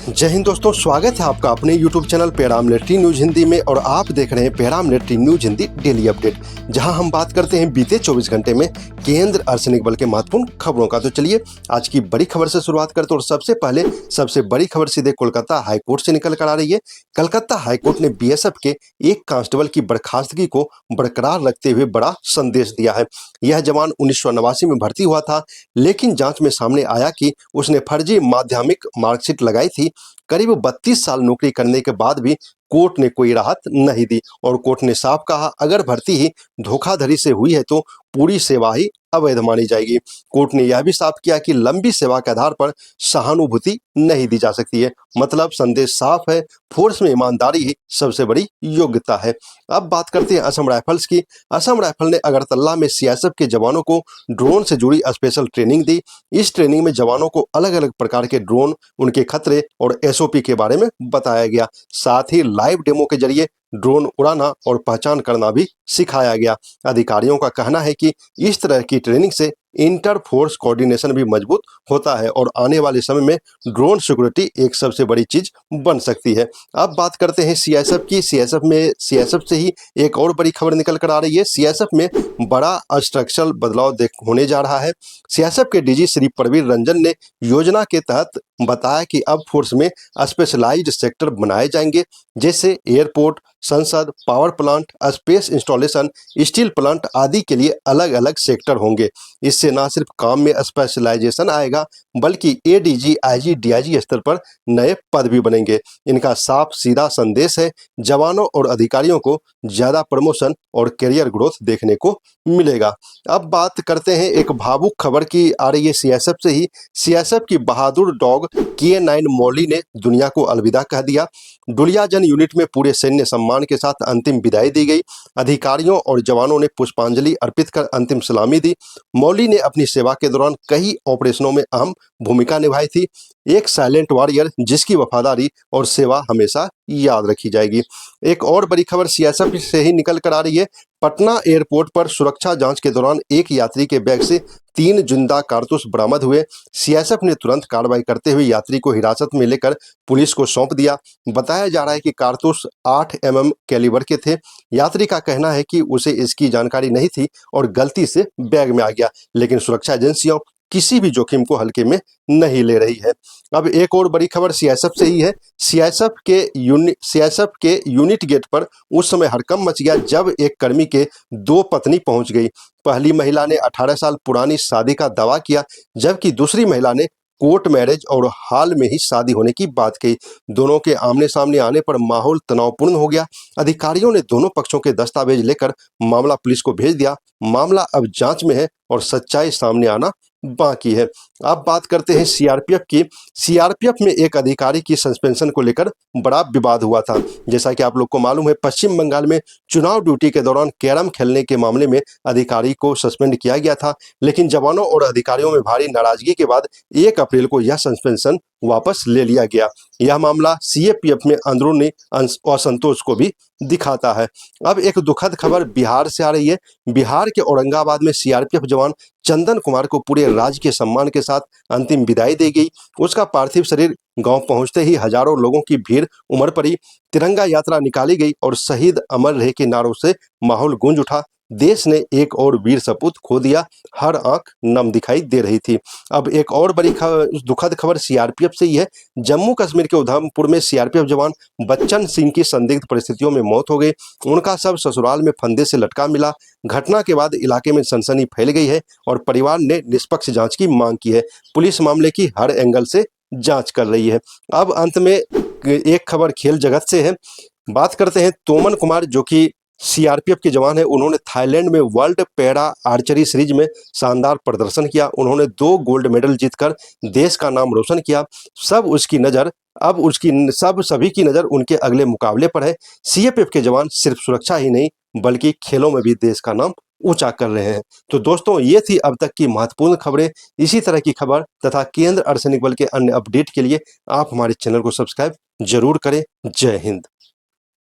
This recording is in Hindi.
जय हिंद दोस्तों, स्वागत है आपका अपने YouTube चैनल पेहराव मिलिट्री न्यूज हिंदी में। और आप देख रहे हैं पेहराव military news Hindi daily update, जहां हम बात करते हैं बीते 24 घंटे में केंद्र अर्धसैनिक बल के महत्वपूर्ण खबरों का। तो चलिए आज की बड़ी खबर से शुरुआत करते हैं। और सबसे पहले सबसे बड़ी खबर सीधे कोलकाता हाईकोर्ट से निकल कर आ रही है। कलकत्ता हाईकोर्ट ने BSF के एक कांस्टेबल की बर्खास्तगी को बरकरार रखते हुए बड़ा संदेश दिया है। यह जवान 1989 में भर्ती हुआ था, लेकिन जांच में सामने आया कि उसने फर्जी माध्यमिक मार्कशीट लगाई थी। करीब 32 साल नौकरी करने के बाद भी कोर्ट ने कोई राहत नहीं दी और कोर्ट ने साफ कहा, अगर भर्ती ही धोखाधड़ी से हुई है तो पूरी सेवा ही अवैध मानी जाएगी। कोर्ट ने यह भी साफ किया कि लंबी सेवा के आधार पर सहानुभूति नहीं दी जा सकती है। मतलब संदेश साफ है, फोर्स में ईमानदारी ही सबसे बड़ी योग्यता है। अब बात करते हैं असम राइफल्स की। असम राइफल ने अगरतला में CSF के जवानों को ड्रोन से जुड़ी स्पेशल ट्रेनिंग दी। इस ट्रेनिंग में जवानों को अलग अलग प्रकार के ड्रोन, उनके खतरे और SOP के बारे में बताया गया। साथ ही लाइव डेमो के जरिए ड्रोन उड़ाना और पहचान करना भी सिखाया गया। अधिकारियों का कहना है कि इस तरह की ट्रेनिंग से इंटर फोर्स कोऑर्डिनेशन भी मजबूत होता है और आने वाले समय में ड्रोन सिक्योरिटी एक सबसे बड़ी चीज बन सकती है। अब बात करते हैं CSF की। CSF से ही एक और बड़ी खबर निकल कर आ रही है। CSF में बड़ा स्ट्रक्चरल बदलाव होने जा रहा है। CSF के DG श्री प्रवीर रंजन ने योजना के तहत बताया कि अब फोर्स में स्पेशलाइज्ड सेक्टर बनाए जाएंगे, जैसे एयरपोर्ट, संसद, power plant, space installation, steel plant आदि के लिए अलग अलग सेक्टर होंगे। इससे न सिर्फ काम में स्पेशलाइजेशन आएगा, बल्कि ADG, IG, DIG स्तर पर नए पद भी बनेंगे। इनका साफ सीधा संदेश है, जवानों और अधिकारियों को ज्यादा प्रमोशन और करियर ग्रोथ देखने को मिलेगा। अब बात करते हैं एक भावुक खबर की आ रही है CSF से ही। CSF की बहादुर डॉग K9 मौली ने दुनिया को अलविदा कह दिया। डुलियाजन यूनिट में पूरे सैन्य सम्मान के साथ अंतिम विदाई दी गई। अधिकारियों और जवानों ने पुष्पांजलि अर्पित कर अंतिम सलामी दी। मौली ने अपनी सेवा के दौरान कई ऑपरेशनों में अहम भूमिका निभाई थी। एक साइलेंट वॉरियर जिसकी वफादारी और सेवा हमेशा याद रखी जाएगी। एक और बड़ी खबर CSF से ही निकल कर आ रही है। पटना एयरपोर्ट पर सुरक्षा जांच के दौरान एक यात्री के बैग से 3 जिंदा कारतूस बरामद हुए। CSF ने तुरंत कार्रवाई करते हुए यात्री को हिरासत में लेकर पुलिस को सौंप दिया। बताया जा रहा है कि कारतूस 8 mm कैलिबर के थे। यात्री का कहना है कि उसे इसकी जानकारी नहीं थी और गलती से बैग में आ गया, लेकिन सुरक्षा एजेंसियों किसी भी जोखिम को हल्के में नहीं ले रही है। अब एक और बड़ी खबर CSF से ही है। CSF के यूनिट गेट पर उस समय हड़कंप मच गया जब एक कर्मी के 2 पत्नी पहुंच गई। पहली महिला ने 18 साल पुरानी शादी का दावा किया, जबकि दूसरी महिला ने कोर्ट मैरिज और हाल में ही शादी होने की बात कही। दोनों के आमने सामने आने पर माहौल तनावपूर्ण हो गया। अधिकारियों ने दोनों पक्षों के दस्तावेज लेकर मामला पुलिस को भेज दिया। मामला अब जांच में है और सच्चाई सामने आना बाकी है। अब बात करते हैं CRPF की। CRPF में एक अधिकारी की सस्पेंशन को लेकर बड़ा विवाद हुआ था। जैसा कि आप लोग को मालूम है, पश्चिम बंगाल में चुनाव ड्यूटी के दौरान कैरम खेलने के मामले में अधिकारी को सस्पेंड किया गया था, लेकिन जवानों और अधिकारियों में भारी नाराजगी के बाद 1 अप्रैल को यह सस्पेंशन वापस ले लिया गया। यह मामला CAPF में अंदरूनी असंतोष को भी दिखाता है। अब एक दुखद खबर बिहार से आ रही है। बिहार के औरंगाबाद में CRPF जवान चंदन कुमार को पूरे राजकीय सम्मान के साथ अंतिम विदाई दी गई। उसका पार्थिव शरीर गांव पहुंचते ही हजारों लोगों की भीड़ उमड़ पड़ी। तिरंगा यात्रा निकाली गई और शहीद अमर रहे के नारों से माहौल गूंज उठा। देश ने एक और वीर सपूत खो दिया, हर आंख नम दिखाई दे रही थी। अब एक और बड़ी दुखद खबर CRPF से ही है। जम्मू कश्मीर के उधमपुर में CRPF जवान बच्चन सिंह की संदिग्ध परिस्थितियों में मौत हो गई। उनका शव ससुराल में फंदे से लटका मिला। घटना के बाद इलाके में सनसनी फैल गई है और परिवार ने निष्पक्ष जांच की मांग की है। पुलिस मामले की हर एंगल से जांच कर रही है। अब अंत में एक खबर खेल जगत से है। बात करते हैं तोमन कुमार, जो कि CRPF के जवान है। उन्होंने थाईलैंड में वर्ल्ड पैरा आर्चरी सीरीज में शानदार प्रदर्शन किया। उन्होंने 2 गोल्ड मेडल जीतकर देश का नाम रोशन किया। सभी की नज़र उनके अगले मुकाबले पर है। CAPF के जवान सिर्फ सुरक्षा ही नहीं बल्कि खेलों में भी देश का नाम ऊंचा कर रहे हैं। तो दोस्तों, ये थी अब तक की महत्वपूर्ण खबरें। इसी तरह की खबर तथा केंद्र अर्धसैनिक बल के अन्य अपडेट के लिए आप हमारे चैनल को सब्सक्राइब जरूर करें। जय हिंद।